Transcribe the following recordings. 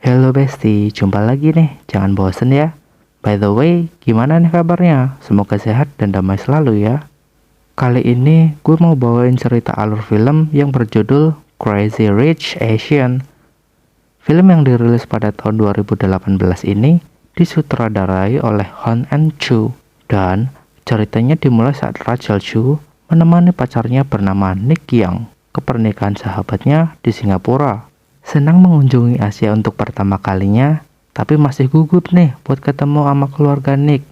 Halo Besti, jumpa lagi nih, jangan bosen ya. By the way, gimana nih kabarnya? Semoga sehat dan damai selalu ya. Kali ini gue mau bawain cerita alur film yang berjudul Crazy Rich Asian. Film yang dirilis pada tahun 2018 ini disutradarai oleh Hong An-chu, dan ceritanya dimulai saat Rachel Chu menemani pacarnya bernama Nick Young ke pernikahan sahabatnya di Singapura. Senang mengunjungi Asia untuk pertama kalinya, tapi masih gugup nih buat ketemu sama keluarga Nick.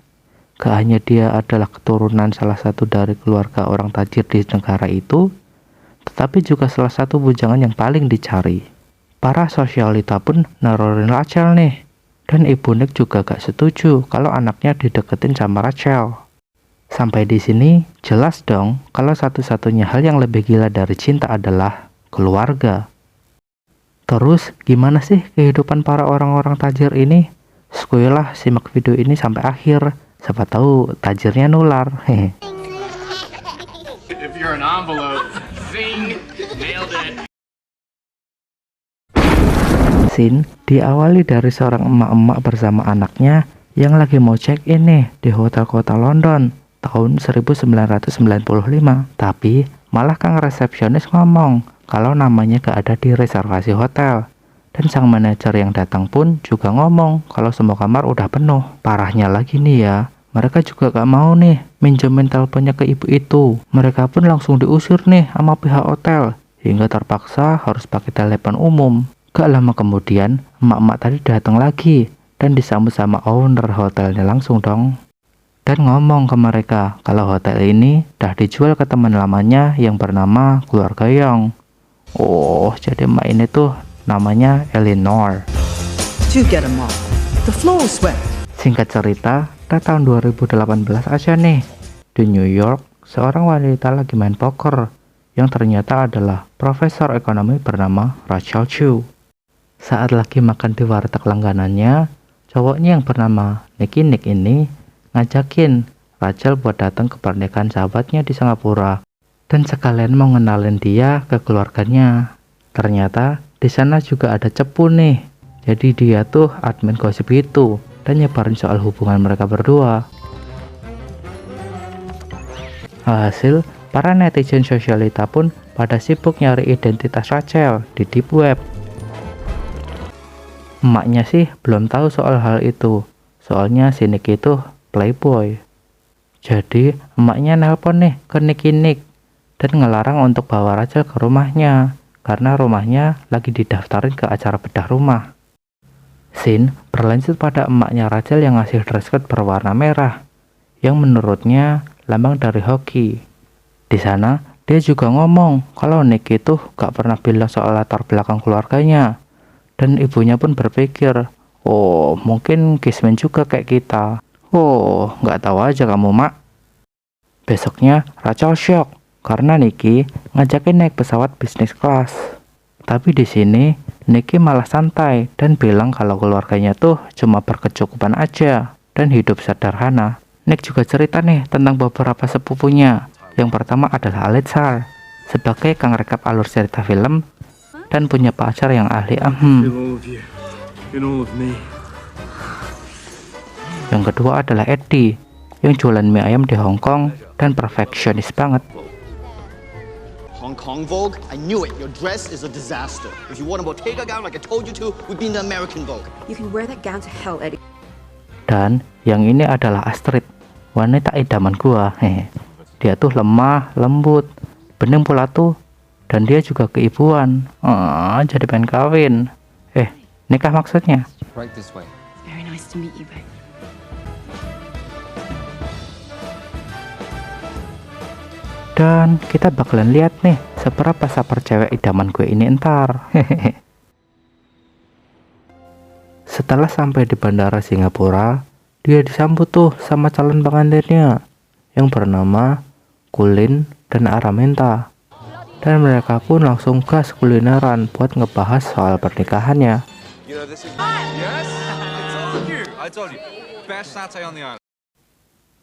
Gak hanya dia adalah keturunan salah satu dari keluarga orang tajir di negara itu, tetapi juga salah satu bujangan yang paling dicari. Para sosialita pun nerorin Rachel nih, dan ibu Nick juga gak setuju kalau anaknya dideketin sama Rachel. Sampai di sini jelas dong kalau satu-satunya hal yang lebih gila dari cinta adalah keluarga. Terus gimana sih kehidupan para orang-orang tajir ini? Skuilah simak video ini sampai akhir, siapa tahu tajirnya nular. Hehe. If you're an envelope, zing, nailed it. Scene diawali dari seorang emak-emak bersama anaknya yang lagi mau check-in nih di hotel kota London tahun 1995. Tapi malah kang resepsionis ngomong kalau namanya gak ada di reservasi hotel. Dan sang manajer yang datang pun juga ngomong kalau semua kamar udah penuh. Parahnya lagi nih ya, mereka juga gak mau nih minjemin teleponnya ke ibu itu. Mereka pun langsung diusir nih sama pihak hotel, hingga terpaksa harus pakai telepon umum. Gak lama kemudian, emak-emak tadi datang lagi dan disambut sama owner hotelnya langsung dong. Dan ngomong ke mereka kalau hotel ini udah dijual ke teman lamanya yang bernama keluarga Young. Oh, jadi emak ini tuh namanya Eleanor. Singkat cerita, pada tahun 2018 aja nih, di New York, seorang wanita lagi main poker yang ternyata adalah profesor ekonomi bernama Rachel Chu. Saat lagi makan di warteg langganannya, cowoknya yang bernama Nick ini ngajakin Rachel buat datang ke pernikahan sahabatnya di Singapura dan sekalian mau ngenalin dia ke keluarganya. Ternyata di sana juga ada cepu nih. Jadi dia tuh admin gosip gitu dan nyebarin soal hubungan mereka berdua. Hasil, para netizen sosialita pun pada sibuk nyari identitas Rachel di deep web. Emaknya sih belum tahu soal hal itu, soalnya si Nick itu playboy. Jadi emaknya nelpon nih ke Nick dan ngelarang untuk bawa Rachel ke rumahnya karena rumahnya lagi didaftarin ke acara bedah rumah. Scene berlanjut pada emaknya Rachel yang ngasih dress code berwarna merah yang menurutnya lambang dari hoki. Di sana dia juga ngomong kalau Nick itu gak pernah bilang soal latar belakang keluarganya, dan ibunya pun berpikir, oh mungkin kismin juga kayak kita. Oh, gak tahu aja kamu mak. Besoknya Rachel shock karena Nicky ngajakin naik pesawat bisnis kelas. Tapi di sini Nicky malah santai dan bilang kalau keluarganya tuh cuma berkecukupan aja dan hidup sederhana. Nick juga cerita nih tentang beberapa sepupunya. Yang pertama adalah Alit Sal sebagai kang rekap alur cerita film dan punya pacar yang ahli Yang kedua adalah Eddie yang jualan mie ayam di Hong Kong dan perfeksionis banget. Hong Kong Vogue? I knew it. Your dress is a disaster. If you want a Bottega gown like I told you to, we'd be in the American Vogue. You can wear that gown to hell, Eddie. Dan yang ini adalah Astrid, wanita idaman gua. Dia tuh lemah, lembut, bening pula tuh, dan dia juga keibuan. Jadi pengen kawin. Nikah maksudnya. Right this way. Very nice to meet you, babe. Dan kita bakalan lihat nih seberapa sabar cewek idaman gue ini entar. Setelah sampai di bandara Singapura, dia disambut tuh sama calon pengantinnya yang bernama Kulin dan Araminta. Dan mereka pun langsung gas kulineran buat ngebahas soal pernikahannya.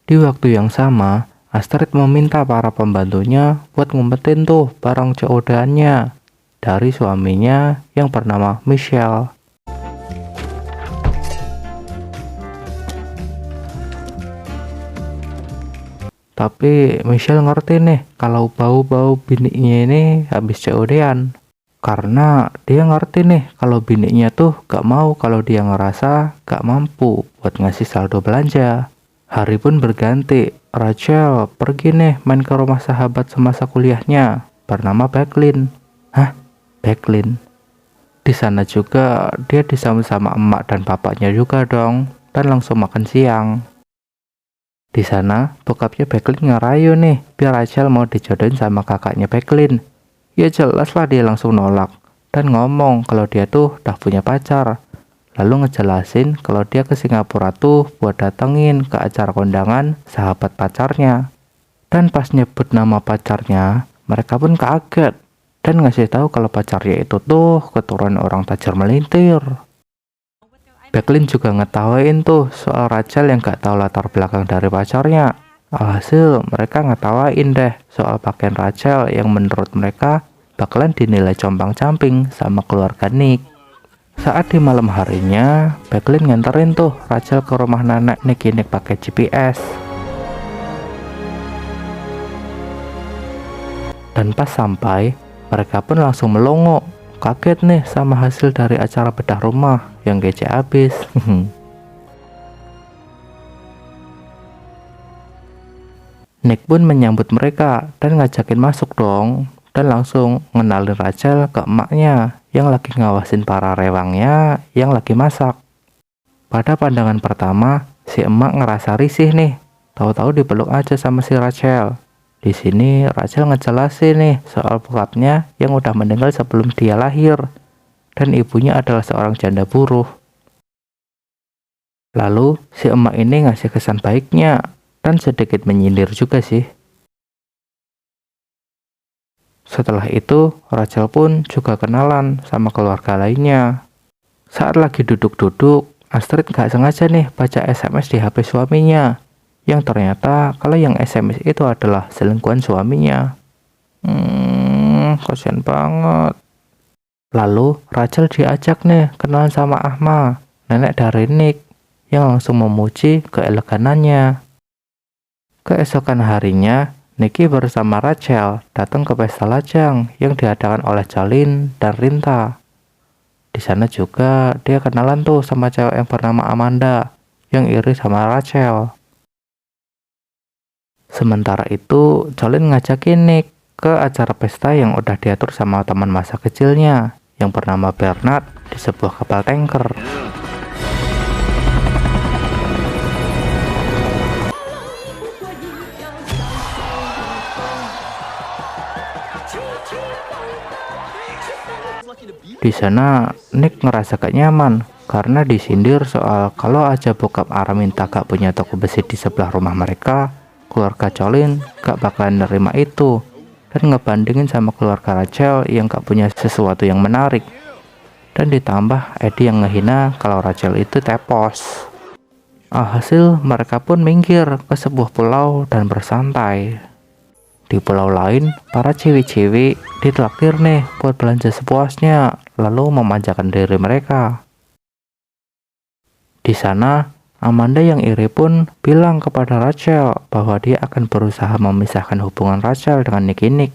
Di waktu yang sama, Astrid meminta para pembantunya buat ngumpetin tuh barang COD-annya dari suaminya yang bernama Michelle. Tapi Michelle ngerti nih kalau bau-bau bininya ini habis COD-an. Karena dia ngerti nih kalau bininya tuh gak mau kalau dia ngerasa gak mampu buat ngasih saldo belanja. Hari pun berganti. Rachel pergi nih main ke rumah sahabat semasa kuliahnya bernama Becklin. Hah? Becklin? Di sana juga dia disambut sama emak dan bapaknya juga dong, dan langsung makan siang. Di sana bokapnya Becklin ngerayu nih biar Rachel mau dijodohin sama kakaknya Becklin. Ya jelas lah dia langsung nolak dan ngomong kalau dia tuh udah punya pacar. Lalu ngejelasin kalau dia ke Singapura tuh buat datengin ke acara kondangan sahabat pacarnya. Dan pas nyebut nama pacarnya, mereka pun kaget dan ngasih tahu kalau pacarnya itu tuh keturunan orang tajir melintir. Becklin juga ngetawain tuh soal Rachel yang gak tahu latar belakang dari pacarnya. Alhasil mereka ngetawain deh soal pakaian Rachel yang menurut mereka bakalan dinilai compang-camping sama keluarga Nick. Saat di malam harinya, Becklin nganterin tuh Rachel ke rumah nenek Nick pakai GPS. Dan pas sampai, mereka pun langsung melongo. Kaget nih sama hasil dari acara bedah rumah yang kece abis. Nick pun menyambut mereka dan ngajakin masuk dong. Dan langsung ngenalin Rachel ke emaknya yang lagi ngawasin para rewangnya yang lagi masak. Pada pandangan pertama, si emak ngerasa risih nih. Tahu-tahu dipeluk aja sama si Rachel. Di sini Rachel ngejelasin nih soal bokapnya yang udah meninggal sebelum dia lahir. Dan ibunya adalah seorang janda buruh. Lalu si emak ini ngasih kesan baiknya dan sedikit menyindir juga sih. Setelah itu, Rachel pun juga kenalan sama keluarga lainnya. Saat lagi duduk-duduk, Astrid gak sengaja nih baca SMS di HP suaminya. Yang ternyata kalau yang SMS itu adalah selingkuhan suaminya. Kasian banget. Lalu Rachel diajak nih kenalan sama Ahma, nenek dari Nick, yang langsung memuji keeleganannya. Keesokan harinya, Nicky bersama Rachel datang ke pesta lajang yang diadakan oleh Jolene dan Rinta. Di sana juga dia kenalan tuh sama cewek yang bernama Amanda yang iri sama Rachel. Sementara itu, Jolene ngajakin Nick ke acara pesta yang udah diatur sama teman masa kecilnya yang bernama Bernard di sebuah kapal tanker. Di sana, Nick ngerasa gak nyaman karena disindir soal kalau aja bokap Araminta gak punya toko besi di sebelah rumah mereka, keluarga Jolene gak bakalan nerima itu dan ngebandingin sama keluarga Rachel yang gak punya sesuatu yang menarik. Dan ditambah Eddie yang ngehina kalau Rachel itu tepos. Alhasil mereka pun minggir ke sebuah pulau dan bersantai. Di pulau lain, para cewek-cewek ditraktir nih buat belanja sepuasnya, lalu memanjakan diri mereka. Di sana, Amanda yang iri pun bilang kepada Rachel bahwa dia akan berusaha memisahkan hubungan Rachel dengan Nick.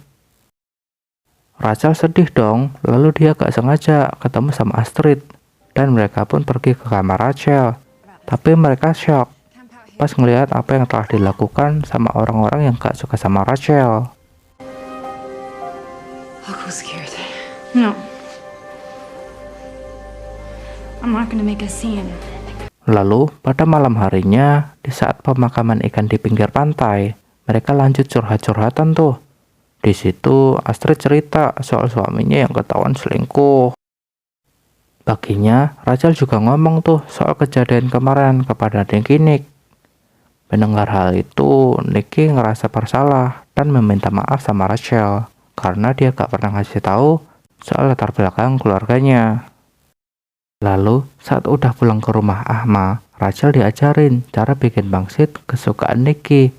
Rachel sedih dong, lalu dia gak sengaja ketemu sama Astrid, dan mereka pun pergi ke kamar Rachel. Tapi mereka shock pas ngelihat apa yang telah dilakukan sama orang-orang yang gak suka sama Rachel. Aku scared. No. I'm not gonna make a scene. Lalu pada malam harinya, di saat pemakaman ikan di pinggir pantai, mereka lanjut curhat-curhatan tuh. Di situ Astrid cerita soal suaminya yang ketahuan selingkuh. Paginya Rachel juga ngomong tuh soal kejadian kemarin kepada Nick. Mendengar hal itu, Nicky ngerasa bersalah dan meminta maaf sama Rachel karena dia gak pernah ngasih tahu soal latar belakang keluarganya. Lalu, saat udah pulang ke rumah Ahma, Rachel diajarin cara bikin pangsit kesukaan Nicky.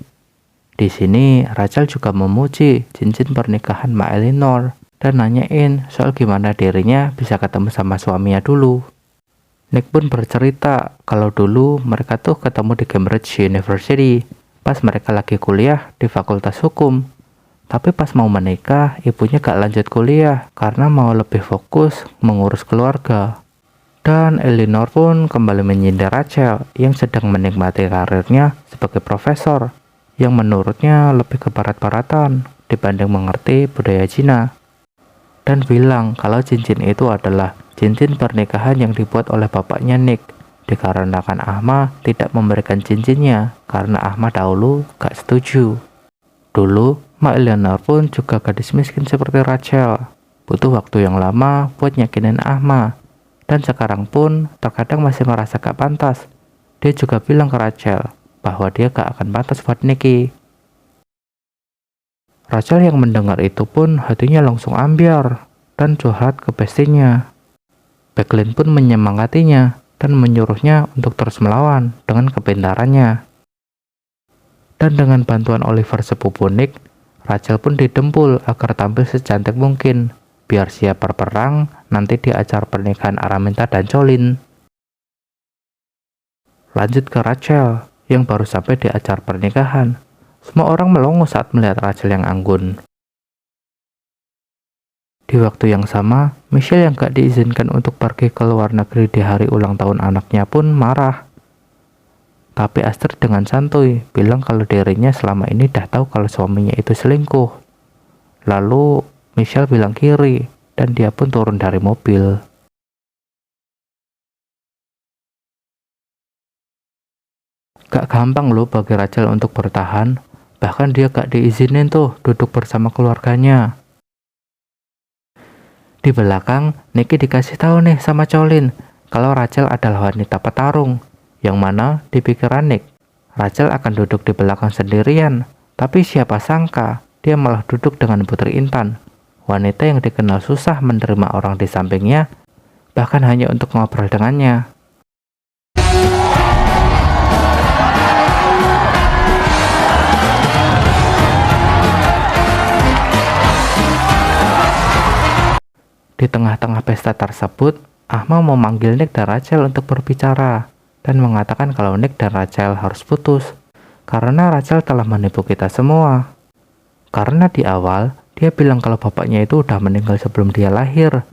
Di sini, Rachel juga memuji cincin pernikahan Ma Eleanor dan nanyain soal gimana dirinya bisa ketemu sama suaminya dulu. Nick pun bercerita kalau dulu mereka tuh ketemu di Cambridge University pas mereka lagi kuliah di Fakultas Hukum. Tapi pas mau menikah, ibunya gak lanjut kuliah karena mau lebih fokus mengurus keluarga. Dan Eleanor pun kembali menyindir Rachel yang sedang menikmati karirnya sebagai profesor, yang menurutnya lebih ke barat-baratan dibanding mengerti budaya Cina. Dan bilang kalau cincin itu adalah cincin pernikahan yang dibuat oleh bapaknya Nick, dikarenakan Ahma tidak memberikan cincinnya karena Ahma dahulu gak setuju. Dulu, Mak Eleanor pun juga gadis miskin seperti Rachel, butuh waktu yang lama buat nyakinin Ahma. Dan sekarang pun terkadang masih merasa gak pantas. Dia juga bilang ke Rachel bahwa dia gak akan pantas buat Nicky. Rachel yang mendengar itu pun hatinya langsung ambiar dan curhat ke bestinya. Becklin pun menyemangatinya dan menyuruhnya untuk terus melawan dengan kepintarannya. Dan dengan bantuan Oliver sepupu Nick, Rachel pun didempul agar tampil secantik mungkin, biar siap berperang nanti di acara pernikahan Araminta dan Colin. Lanjut ke Rachel, yang baru sampai di acara pernikahan. Semua orang melongo saat melihat Rachel yang anggun. Di waktu yang sama, Michelle yang gak diizinkan untuk pergi ke luar negeri di hari ulang tahun anaknya pun marah. Tapi Astrid dengan santuy bilang kalau dirinya selama ini dah tahu kalau suaminya itu selingkuh. Lalu Michelle bilang kiri dan dia pun turun dari mobil. Gak gampang loh bagi Rachel untuk bertahan. Bahkan dia gak diizinin tuh duduk bersama keluarganya. Di belakang, Nicky dikasih tahu nih sama Colin kalau Rachel adalah wanita petarung. Yang mana di pikiran Nick, Rachel akan duduk di belakang sendirian. Tapi siapa sangka dia malah duduk dengan Putri Intan, wanita yang dikenal susah menerima orang di sampingnya, bahkan hanya untuk ngobrol dengannya. Di tengah-tengah pesta tersebut, Ahma memanggil Nick dan Rachel untuk berbicara dan mengatakan kalau Nick dan Rachel harus putus karena Rachel telah menipu kita semua. Karena di awal dia bilang kalau bapaknya itu udah meninggal sebelum dia lahir,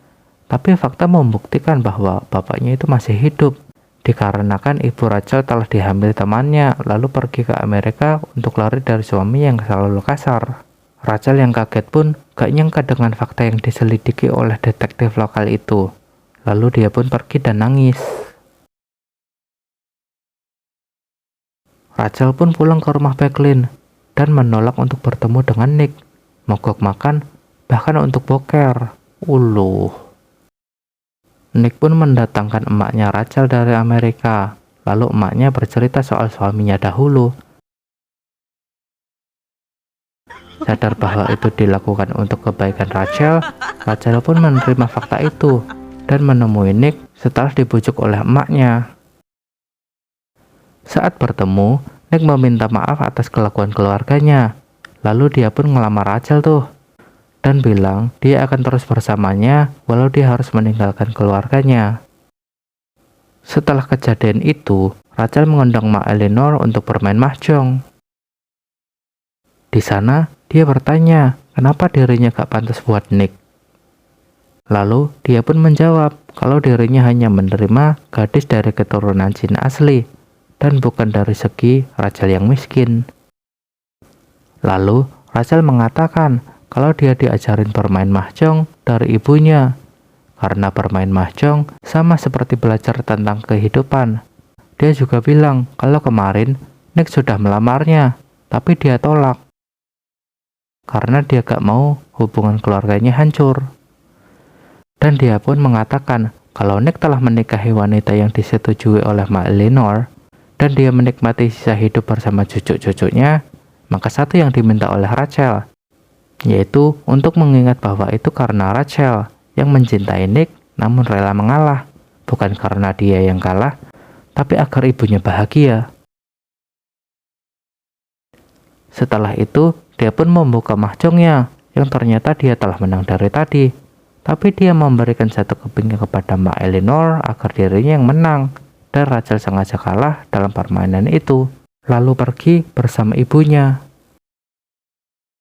tapi fakta membuktikan bahwa bapaknya itu masih hidup, dikarenakan ibu Rachel telah dihamil temannya lalu pergi ke Amerika untuk lari dari suami yang selalu kasar. Rachel yang kaget pun gak nyangka dengan fakta yang diselidiki oleh detektif lokal itu. Lalu dia pun pergi dan nangis. Rachel pun pulang ke rumah Becklin dan menolak untuk bertemu dengan Nick, mogok makan, bahkan untuk boker. Uluh. Nick pun mendatangkan emaknya Rachel dari Amerika. Lalu emaknya bercerita soal suaminya dahulu. Sadar bahwa itu dilakukan untuk kebaikan Rachel, Rachel pun menerima fakta itu dan menemui Nick setelah dibujuk oleh emaknya. Saat bertemu, Nick meminta maaf atas kelakuan keluarganya. Lalu dia pun ngelamar Rachel tuh dan bilang dia akan terus bersamanya walau dia harus meninggalkan keluarganya. Setelah kejadian itu, Rachel mengundang Mak Eleanor untuk bermain mahjong. Di sana, dia bertanya kenapa dirinya gak pantas buat Nick. Lalu dia pun menjawab kalau dirinya hanya menerima gadis dari keturunan Cina asli dan bukan dari segi Rachel yang miskin. Lalu Rachel mengatakan kalau dia diajarin bermain mahjong dari ibunya, karena bermain mahjong sama seperti belajar tentang kehidupan. Dia juga bilang kalau kemarin Nick sudah melamarnya, tapi dia tolak karena dia gak mau hubungan keluarganya hancur. Dan dia pun mengatakan kalau Nick telah menikahi wanita yang disetujui oleh Mak Eleanor dan dia menikmati sisa hidup bersama cucu-cucunya, maka satu yang diminta oleh Rachel, yaitu untuk mengingat bahwa itu karena Rachel yang mencintai Nick namun rela mengalah, bukan karena dia yang kalah, tapi agar ibunya bahagia. Setelah itu, dia pun membuka mahjongnya, yang ternyata dia telah menang dari tadi. Tapi dia memberikan satu keping kepada Mak Eleanor agar dirinya yang menang, dan Rachel sengaja kalah dalam permainan itu. lalu pergi bersama ibunya.